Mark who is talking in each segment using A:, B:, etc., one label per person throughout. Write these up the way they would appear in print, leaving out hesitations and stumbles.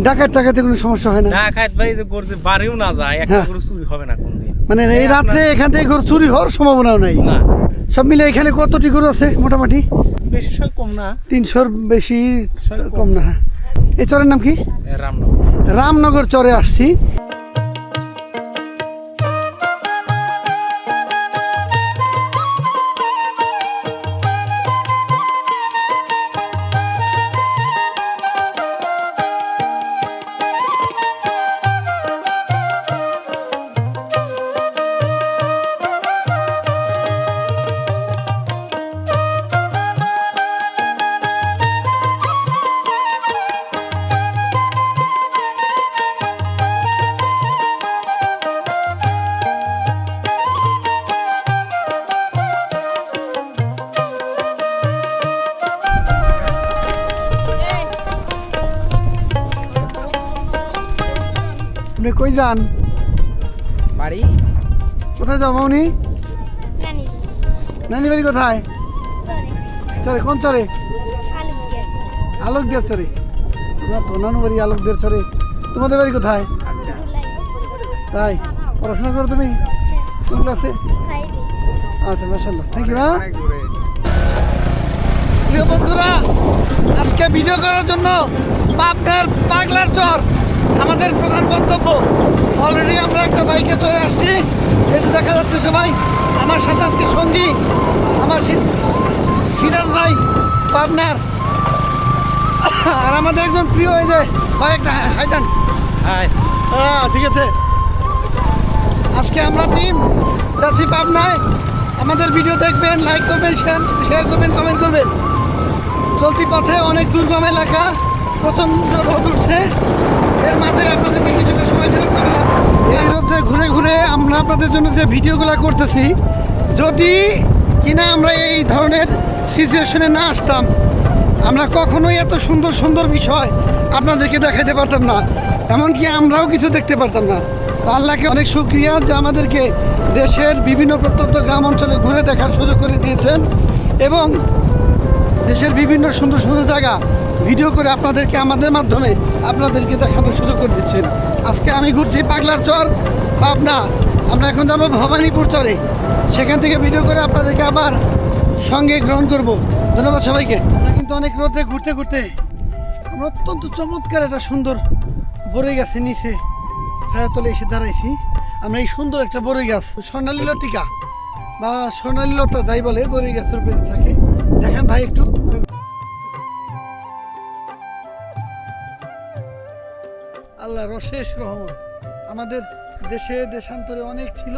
A: ডাকাত টাকাতে কোনো সমস্যা হয় না?
B: ডাকাত ভাই যে করছে বাড়িও না যায়, একটা গরু চুরি হবে না কোনদিন।
A: মানে এই রাত্রে এখান থেকে গরু চুরি হওয়ার সম্ভাবনাও নাই
B: না।
A: সব মিলে এখানে কতটি গরু আছে মোটামুটি?
B: বেশি সয় কম না,
A: 300-র বেশি কম না। এই চরের নাম কি?
B: রামনগর।
A: রামনগর চরে আসছি। আপনি কই যান?
B: বাড়ি
A: কোথায় যাও মামনি?
C: নানি
A: নানি বাড়ি কোথায়?
C: সরি
A: চরে কোন চরে?
C: আলু দিয়েছে
A: আলোক দেওয়ার চরে। তোমরা তো নানু বাড়ি আলোক দেওয়ার চরে। তোমাদের বাড়ি কোথায়? তাই পড়াশোনা করো তুমি? কোন ক্লাসে? আচ্ছা মাশাআল্লাহ, থ্যাংক ইউ। প্রিয় বন্ধুরা, আজকে ভিডিও করার জন্য পাবনার পাগলার চর আমাদের প্রধান গন্তব্য। অলরেডি আমরা একটা বাইকে চলে আসছি, এই যে দেখা যাচ্ছে সবাই। আমার সাথে আজকে সঙ্গী আমার সিরাজ ভাই পাবনার, আর আমাদের একজন প্রিয় এই যে ভাই একটা হাইদান।
B: হাই।
A: ঠিক আছে, আজকে আমরা টিম যাচ্ছি পাবনায়। আমাদের ভিডিও দেখবেন, লাইক করবেন, শেয়ার করবেন, কমেন্ট করবেন। চলতি পথে অনেক দুর্গম এলাকা, প্রচণ্ড রোদ উঠছে, এর মাঝে আপনাদেরকে কিছুটা সময় বিরক্ত করলাম। এই রোদে ঘুরে ঘুরে আমরা আপনাদের জন্য যে ভিডিওগুলো করতেছি, যদি কিনা আমরা এই ধরনের সিচুয়েশনে না আসতাম, আমরা কখনোই এত সুন্দর সুন্দর বিষয় আপনাদেরকে দেখাতে পারতাম না, এমনকি আমরাও কিছু দেখতে পারতাম না। তো আল্লাহকে অনেক শুকরিয়া যে আমাদেরকে দেশের বিভিন্ন প্রত্যন্ত গ্রাম অঞ্চলে ঘুরে দেখার সুযোগ করে দিয়েছেন এবং দেশের বিভিন্ন সুন্দর সুন্দর জায়গা ভিডিও করে আপনাদেরকে আমাদের মাধ্যমে আপনাদেরকে দেখানোর সুযোগ করে দিচ্ছেন। আজকে আমি ঘুরছি পাগলার চর পাবনা। আমরা এখন যাব ভবানীপুর চরে, সেখান থেকে ভিডিও করে আপনাদেরকে আবার সঙ্গে গ্রহণ করব। ধন্যবাদ সবাইকে। আমরা কিন্তু অনেক রোদে ঘুরতে ঘুরতে আমরা অত্যন্ত চমৎকার একটা সুন্দর বরই গাছের নিচে ছায়াতলে এসে দাঁড়াইছি। আমরা এই সুন্দর একটা বরই গাছ, স্বর্ণালী লতিকা বা স্বর্ণালী লতা যাই বলে, বরই গাছের উপরে থাকে। দেখেন ভাই একটু। আল্লাহ রশেষ রহমত। আমাদের দেশে দেশান্তরে অনেক ছিল,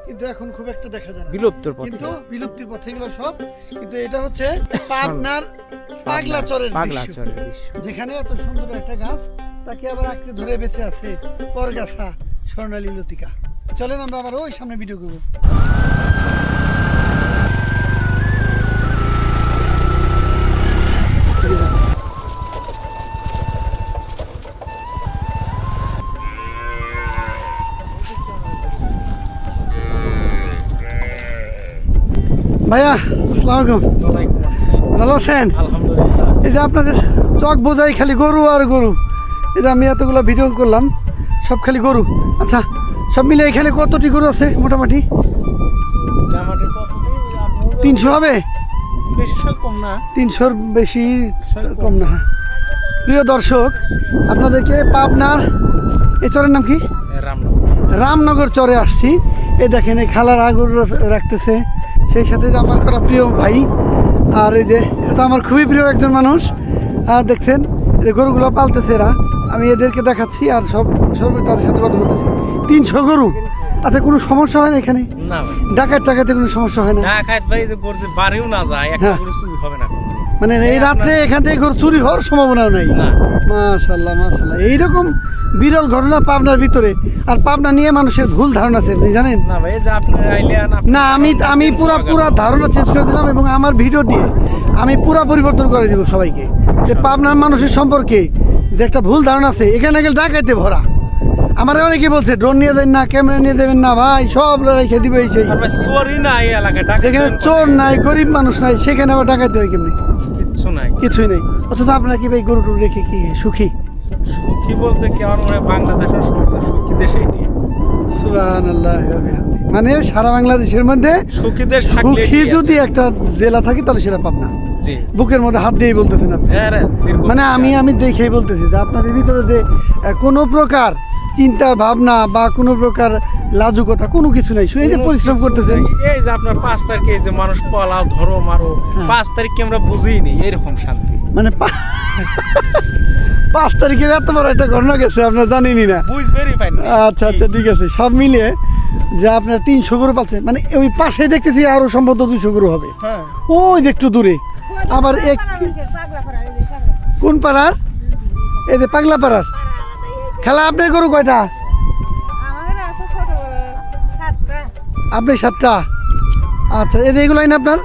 A: কিন্তু এখন খুব একটা দেখা যায় না,
B: বিলুপ্তর পথে।
A: কিন্তু বিলুপ্তির পথে এগুলো সব। কিন্তু এটা হচ্ছে পাবনার পাগলা চরের দৃশ্য, যেখানে এত সুন্দর একটা গাছ, তাকে আবার আঁকড়ে ধরে বেঁচে আছে পরগাছা স্বর্ণালী লতিকা। চলেন আমরা আবার ওই সামনে ভিডিও করবো। ভাইয়া আসসালামু আলাইকুম। ভালো আছেন?
B: আলহামদুলিল্লাহ।
A: এই যে আপনাদের চক বোঝাই খালি গরু আর গরু। এই যে আমি এতগুলো ভিডিও করলাম, সব খালি গরু। আচ্ছা, সব মিলে এখানে কতটি গরু আছে মোটামুটি? 300 হবে?
B: বেশি সয় কম না,
A: 300-র বেশি কম না। প্রিয় দর্শক, আপনাদেরকে পাবনার এই চরের নাম কি?
B: রামনগর।
A: রামনগর চরে আসছি। এই দেখেন এই খালার আগর রাখতেছে, সেই সাথে যে আমার কটা প্রিয় ভাই, আর এই যে এটা আমার খুবই প্রিয় একজন মানুষ। আর দেখছেন এই গরুগুলো পালতেছে এরা, আমি এদেরকে দেখাচ্ছি আর সব তাদের সাথে কথা বলতেছি। 300 গরু। আচ্ছা, কোনো সমস্যা হয় না এখানে?
B: না ভাই,
A: ডাকাত টাকাতে কোনো সমস্যা হয় না?
B: ডাকাত ভাই যে করছে বাড়িও না যায়, একটা গরু চুরি হবে না কোনদিন।
A: মানে এই রাত্রে এখান থেকে গরু চুরি হওয়ার সম্ভাবনাও নাই?
B: না।
A: মাশাআল্লাহ মাশাআল্লাহ, এইরকম বিরল ঘটনা পাবনার ভিতরে। আর পাবনা নিয়ে মানুষের ভুল ধারণা আছে, আপনি জানেন
B: না ভাই, যে আপনি আইলেন,
A: না? আমি পুরা ধারণা চেঞ্জ করে দিলাম এবং আমার ভিডিও দিয়ে আমি পুরা পরিবর্তন করে দিব সবাইকে, যে পাবনার মানুষের সম্পর্কে যে একটা ভুল ধারণা আছে। এখানে গেলে ডাকাইতে ভরা। আমার অনেকে বলছে ড্রোন নিয়ে যাবেন না, ক্যামেরা নিয়ে যাবেন না, ভাই সব রেখে দিবে। এই সেই
B: চোরই না এই এলাকায়,
A: যেখানে চোর নাই, গরিব মানুষ নাই, সেখানে আবার ডাকাইতে হয় কেমনি?
B: কিচ্ছু নাই,
A: কিছুই নেই। অথচ আপনারা কি ভাই গরু টরু রেখে কি সুখী?
B: সুখী বলতে কি আমার মনে হয় বাংলাদেশের সবচেয়ে সুখী দেশ এইটি।
A: সুবহানাল্লাহ ওয়া বিহামদিহি। মানে সারা বাংলাদেশের মধ্যে
B: সুখী দেশ থাকলে
A: সুখী যদি একটা জেলা থাকে তাহলে সেটা পাবনা।
B: জি
A: বুকের মধ্যে হাত দিয়েই বলতেছেন আপনি।
B: হ্যাঁ রে, দীর্ঘ
A: মানে আমি দেখেই বলতেছি যে আপনাদের ভিতরে যে কোনো প্রকার চিন্তা ভাবনা বা কোনো প্রকার লাজুকতা কোনো কিছু নাই, শুধু এই যে
B: কোনো
A: পরিশ্রম
B: কিছু
A: করতেছেন।
B: নাই। এই যে আপনার 5 তারিখে এই যে মানুষ পলাও ধরো মারো,
A: হ্যাঁ।
B: 5 তারিখকে আমরা বুঝিনি এরকম শান্তি।
A: মানে 5 তারিখের এত বড় একটা ঘটনা গেছে আপনার জানেনই না।
B: বুঝবেরই পাই না।
A: আচ্ছা ঠিক আছে, সব মিলিয়ে যে আপনার 300 গরু পাচ্ছেন, মানে ওই পাশে দেখতেছি আরো সম্ভবত 200 গরু হবে।
B: হ্যাঁ
A: ওই যে একটু দূরে আবার এক কোন পাড়ার, এই যে পাগলা পাড়ার খেলা। আপনার গরু কয়টা? আপনি 7টা। আচ্ছা এই যে এগুলাই না আপনার?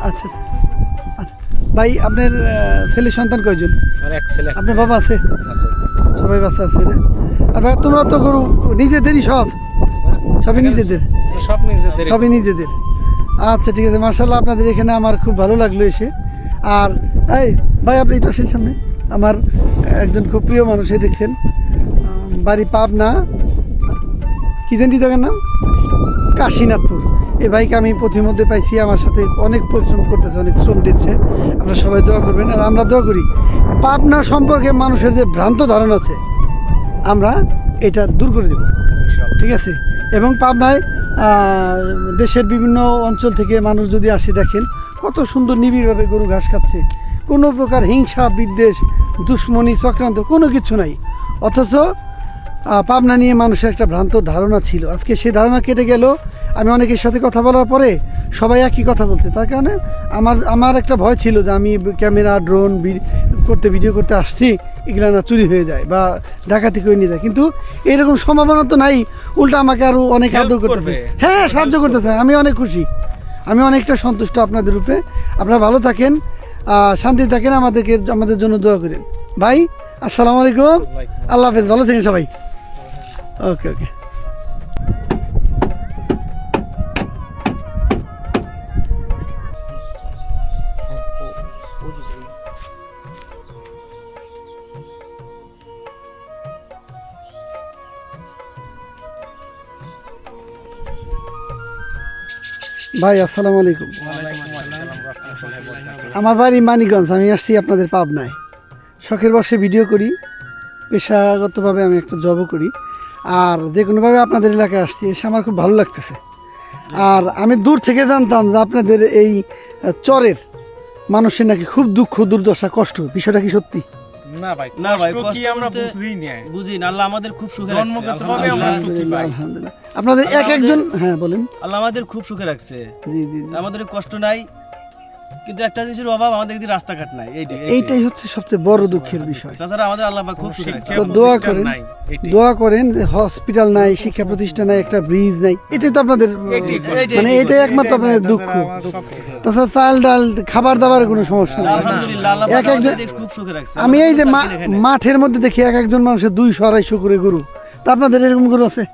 A: আচ্ছা আচ্ছা আচ্ছা। ভাই আপনার ছেলে সন্তান কয়জন?
B: আর এক ছেলে
A: আপনার বাবা আছে?
B: আছে।
A: সবাই বাচ্চা আছে রে? আর ভাই তোমরা তো গরু নিজেদেরই সবই নিজেদের?
B: সব নিজেদের।
A: সবই নিজেদের। আচ্ছা ঠিক আছে, মার্শাল্লাহ আপনাদের এখানে আমার খুব ভালো লাগলো এসে। আর এই ভাই আপনি এটা সেই সামনে আমার একজন খুব প্রিয় মানুষই দেখছেন, বাড়ি পাবনা, কি জানি জায়গার নাম, কাশীনাথপুর। এই ভাইকে আমি প্রতিমধ্যে পাইছি, আমার সাথে অনেক পরিশ্রম করতেছে, অনেক শ্রম দিচ্ছে। আপনারা সবাই দোয়া করবেন আর আমরা দোয়া করি পাবনা সম্পর্কে মানুষের যে ভ্রান্ত ধারণা আছে আমরা এটা দূর করে দেব, ঠিক আছে? এবং পাবনায় দেশের বিভিন্ন অঞ্চল থেকে মানুষ যদি আসে, দেখেন কত সুন্দর নিবিড়ভাবে গরু ঘাস খাচ্ছে, কোনো প্রকার হিংসা বিদ্বেষ দুশ্মনী চক্রান্ত কোনো কিছু নাই। অথচ পাবনা নিয়ে মানুষের একটা ভ্রান্ত ধারণা ছিল, আজকে সেই ধারণা কেটে গেল। আমি অনেকের সাথে কথা বলার পরে সবাই একই কথা বলছে, তার কারণে আমার একটা ভয় ছিল যে আমি ক্যামেরা ড্রোন ভিডিও করতে আসছি, এগুলো না চুরি হয়ে যায় বা ডাকাতি করে নিয়ে যায়, কিন্তু এরকম সম্ভাবনা তো নাই। উল্টা আমাকে আরও অনেক আদর করতেছে, হ্যাঁ সাহায্য করতেছে। আমি অনেক খুশি, আমি অনেকটা সন্তুষ্ট আপনাদের রূপে। আপনারা ভালো থাকেন, শান্তি থাকেন, আমাদের জন্য দোয়া করেন। ভাই আসসালামু আলাইকুম, আল্লাহ হাফেজ, ভালো থাকেন সবাই। ওকে ওকে। ভাই আসসালামু আলাইকুম। আমার বাড়ি মানিকগঞ্জ, আমি আসছি আপনাদের পাবনায়। শখের বসে ভিডিও করি, পেশাগতভাবে আমি একটা জবও করি, আর যে কোনোভাবে আপনাদের এলাকায় আসছি, এসে আমার খুব ভালো লাগতেছে। আর আমি দূর থেকে জানতাম যে আপনাদের এই চরের মানুষের নাকি খুব দুঃখ দুর্দশা কষ্ট, বিষয়টা কি সত্যি?
B: না ভাই,
D: না ভাই,
B: কষ্ট কি
D: কষ্ট
B: আমরা
D: বলতে-
B: বুঝি না।
D: আল্লাহ আমাদের খুব সুখে রাখছে,
B: জন্মগতভাবে আমরা
D: আলহামদুলিল্লাহ।
B: সুখী ভাই।
A: আলহামদুলিল্লাহ। আপনাদের এক একজন, হ্যাঁ বলেন।
D: আল্লাহ আমাদের খুব সুখে রাখছে,
A: জি জি জি।
D: আমাদের কষ্ট নাই, কিন্তু একটা জিনিসের অভাব, আমাদের এদিকে রাস্তাঘাট নাই।
A: এইটাই হচ্ছে সবচেয়ে বড় দুঃখের বিষয়।
D: তাছাড়া আমাদের আল্লাহ পাক খুব সুখে রাখছে।
A: তো দোয়া করেন যে হসপিটাল নাই, শিক্ষা প্রতিষ্ঠান নাই, একটা ব্রিজ নাই, এটাই তো আপনাদের মানে এটাই একমাত্র আপনাদের দুঃখ। তাছাড়া চাল ডাল খাবার দাবার কোনো সমস্যা নেই।
D: আলহামদুলিল্লাহ, আল্লাহ পাক
A: এক একজন-
D: আমাদের খুব সুখে রাখছে।
A: আমি এই যে
D: আমাদের সার্কেল এখানে।
A: মাঠের মধ্যে দেখি এক একজন মানুষের 200-250 করে গরু, তা আপনাদের এরকম গরু আছে?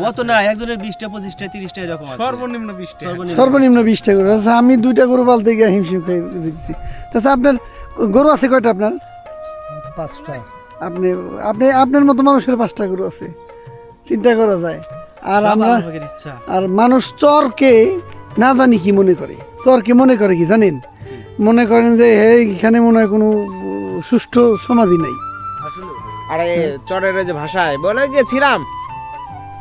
D: অত না, একজনের 20টা 25টা 30টা এরকম আছে।
B: সর্বনিম্ন 20 টাকা।
A: সর্বনিম্ন 20টা গরু। আচ্ছা আমি 2টা গরু পালতে গিয়ে হিমশিম খেয়ে দিচ্ছি। তাছাড়া আপনার গরু আছে কয়টা? আপনার 5টা। আপনার মতো মানুষের 5টা গরু আছে, চিন্তা করা যায়। আর
D: সব
A: আমরা
D: আল্লাহ পাকের ইচ্ছা।
A: আর মানুষ চরকে না জানি কি মনে করে, চরকে মনে করে কি জানেন? মনে করেন যে এইখানে মনে হয় কোনো সুষ্ঠু সমাজই নাই।
E: আরে চরের যে ভাষায় বলে গেছিলাম,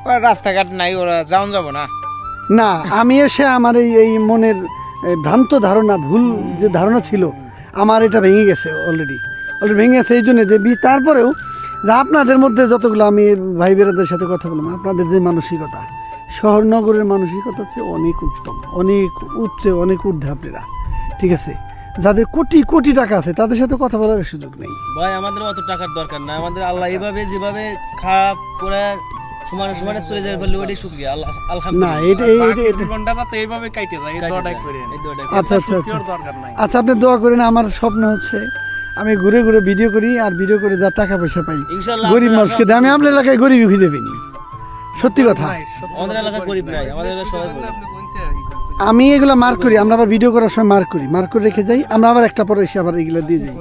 E: ওরা রাস্তাঘাট নাই, ওরা যাওন যাব না।
A: না আমি এসে আমার এই মনের ভ্রান্ত ধারণা, ভুল যে ধারণা ছিল আমার, এটা ভেঙে গেছে অলরেডি ভেঙে গেছে। এই জন্য যে তারপরেও যে আপনাদের মধ্যে যতগুলো আমি ভাই বেরাদের সাথে কথা বললাম, আপনাদের যে মানসিকতা শহর নগরের মানসিকতা হচ্ছে অনেক উত্তম, অনেক উচ্চে, অনেক ঊর্ধ্বে আপনারা, ঠিক আছে? যাদের কোটি কোটি টাকা আছে তাদের সাথে কথা বলার সুযোগ নেই।
D: ভাই আমাদের অত টাকার দরকার না, আমাদের আল্লাহ এইভাবে যেভাবে খাপ করে সমানে সমানে চলে যায় বলে ওটাই শুকরিয়া। আল্লাহ
A: না
D: আলহামদুলিল্লাহ।
B: বাকি জীবনটা যাতে এইভাবে কাটে যায়, এই দোয়াটাই করেন।
D: এই দোয়াটা করি।
A: আচ্ছা আচ্ছা আচ্ছা
B: সুখের দরকার নাই।
A: আচ্ছা আপনি দোয়া করেন। আমার স্বপ্ন হচ্ছে আমি ঘুরে ঘুরে ভিডিও করি, আর ভিডিও করে যা টাকা পয়সা পাই
D: ইনশাআল্লাহ
A: গরিব
D: আপনারা
A: মানুষকে দেয়। আমি আপনার এলাকায় গরিবই খুঁজে পাইনি, সত্যি কথা।
B: নাই, সত্যি
D: আমাদের এলাকা গরিব নাই, আমাদের এলাকা সবাই গরিব।
A: আমি এগুলো মার্ক করি, আমরা আবার ভিডিও করার সময় মার্ক করে রেখে যাই। আমরা আবার একটা পরে এসে আবার এগুলো দিয়ে যাই।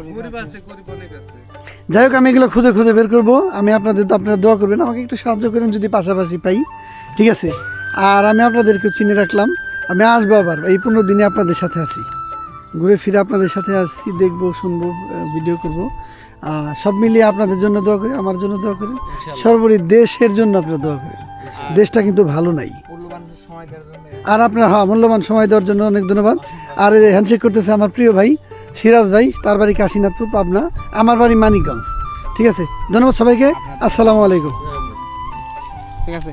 A: যাই হোক আমি এগুলো খুঁজে খুঁজে বের করবো। আমি আপনাদের তো আপনারা দোয়া করবেন, আমাকে একটু সাহায্য করেন যদি পাশাপাশি পাই, ঠিক আছে? আর আমি আপনাদেরকে চিনে রাখলাম, আমি আসবো আবার এই 15 দিনে আপনাদের সাথে আছি, ঘুরে ফিরে আপনাদের সাথে আসছি, দেখবো শুনবো, ভিডিও করবো। সব মিলিয়ে আপনাদের জন্য দোয়া করি, আমার জন্য দোয়া করি, সর্বোপরি দেশের জন্য আপনারা দোয়া করেন। দেশটা কিন্তু ভালো নাই। আর আপনার মূল্যবান সময় দেওয়ার জন্য অনেক ধন্যবাদ। আর হ্যান্ডশেক করতেছে আমার প্রিয় ভাই সিরাজ ভাই, তার বাড়ি কাশীনাথপুর পাবনা, আমার বাড়ি মানিকগঞ্জ। ঠিক আছে, ধন্যবাদ সবাইকে, আসসালামু আলাইকুম।
E: ঠিক আছে।